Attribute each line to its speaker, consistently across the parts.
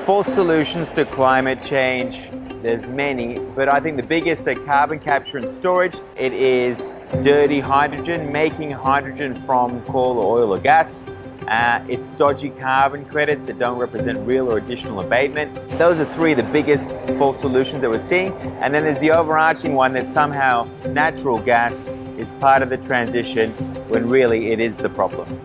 Speaker 1: False solutions to climate change, there's many, but I think the biggest are carbon capture and storage. It is dirty hydrogen, making hydrogen from coal or oil or gas. It's dodgy carbon credits that don't represent real or additional abatement. Those are three of the biggest false solutions that we're seeing. And then there's the overarching one that somehow natural gas is part of the transition when really it is the problem.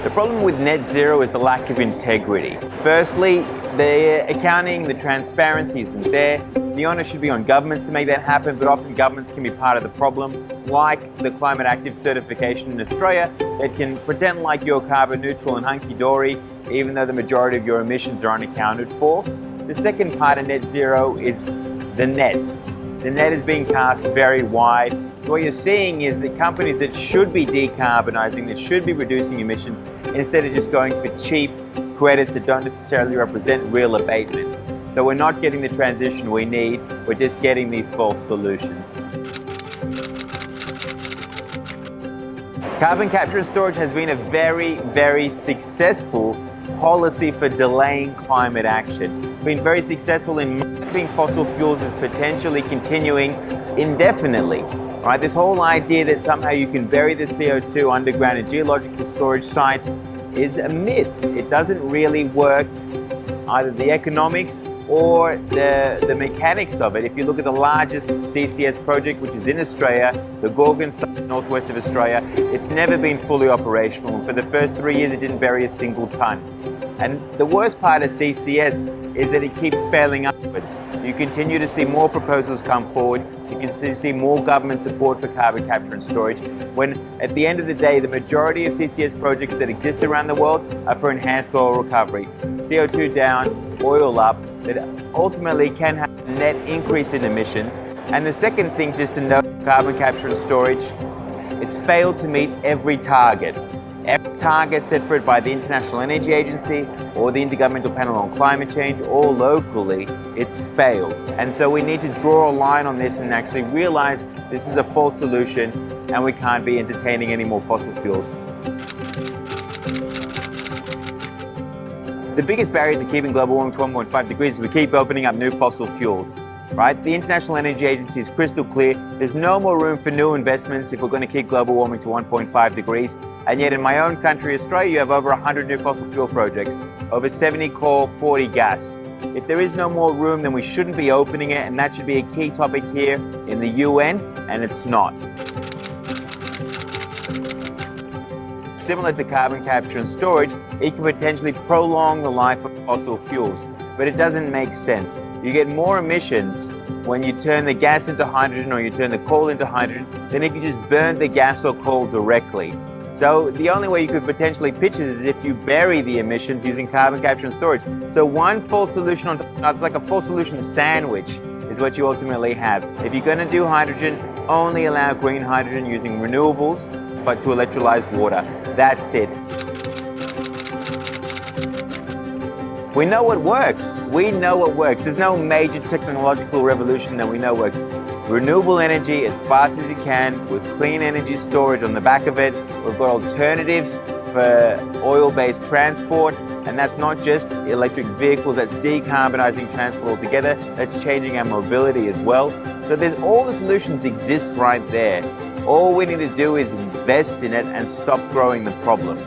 Speaker 1: The problem with net zero is the lack of integrity. Firstly, the accounting, the transparency isn't there. The onus should be on governments to make that happen, but often governments can be part of the problem, like the Climate Active certification in Australia that can pretend like you're carbon neutral and hunky-dory, even though the majority of your emissions are unaccounted for. The second part of net zero is the net. The net is being cast very wide. So what you're seeing is that companies that should be decarbonising, that should be reducing emissions, instead of just going for cheap credits that don't necessarily represent real abatement. So we're not getting the transition we need, we're just getting these false solutions. Carbon capture and storage has been a very, very successful policy for delaying climate action. It's been very successful in marketing fossil fuels as potentially continuing indefinitely. Right, this whole idea that somehow you can bury the CO2 underground in geological storage sites is a myth. It doesn't really work, either the economics or the mechanics of it. If you look at the largest CCS project, which is in Australia, the Gorgon site, northwest of Australia, it's never been fully operational. And for the first 3 years, it didn't bury a single ton. And the worst part of CCS is that it keeps failing upwards. You continue to see more proposals come forward. You can see more government support for carbon capture and storage, when at the end of the day, the majority of CCS projects that exist around the world are for enhanced oil recovery. CO2 down, oil up, that ultimately can have a net increase in emissions. And the second thing just to note, carbon capture and storage, it's failed to meet every target. Every target set for it by the International Energy Agency or the Intergovernmental Panel on Climate Change or locally, it's failed. And so we need to draw a line on this and actually realize this is a false solution and we can't be entertaining any more fossil fuels. The biggest barrier to keeping global warming to 1.5 degrees is we keep opening up new fossil fuels. Right? The International Energy Agency is crystal clear. There's no more room for new investments if we're going to keep global warming to 1.5 degrees. And yet in my own country, Australia, you have over 100 new fossil fuel projects, over 70 coal, 40 gas. If there is no more room, then we shouldn't be opening it, and that should be a key topic here in the UN, and it's not. Similar to carbon capture and storage, it can potentially prolong the life of fossil fuels, but it doesn't make sense. You get more emissions when you turn the gas into hydrogen or you turn the coal into hydrogen than if you just burn the gas or coal directly. So the only way you could potentially pitch it is if you bury the emissions using carbon capture and storage. So one false solution on top of another, it's like a false solution sandwich is what you ultimately have. If you're going to do hydrogen, only allow green hydrogen using renewables, but to electrolyze water. That's it. We know what works. We know what works. There's no major technological revolution that we know works. Renewable energy as fast as you can with clean energy storage on the back of it. We've got alternatives for oil-based transport, and that's not just electric vehicles, that's decarbonizing transport altogether. That's changing our mobility as well. So there's all the solutions exist right there. All we need to do is invest in it and stop growing the problem.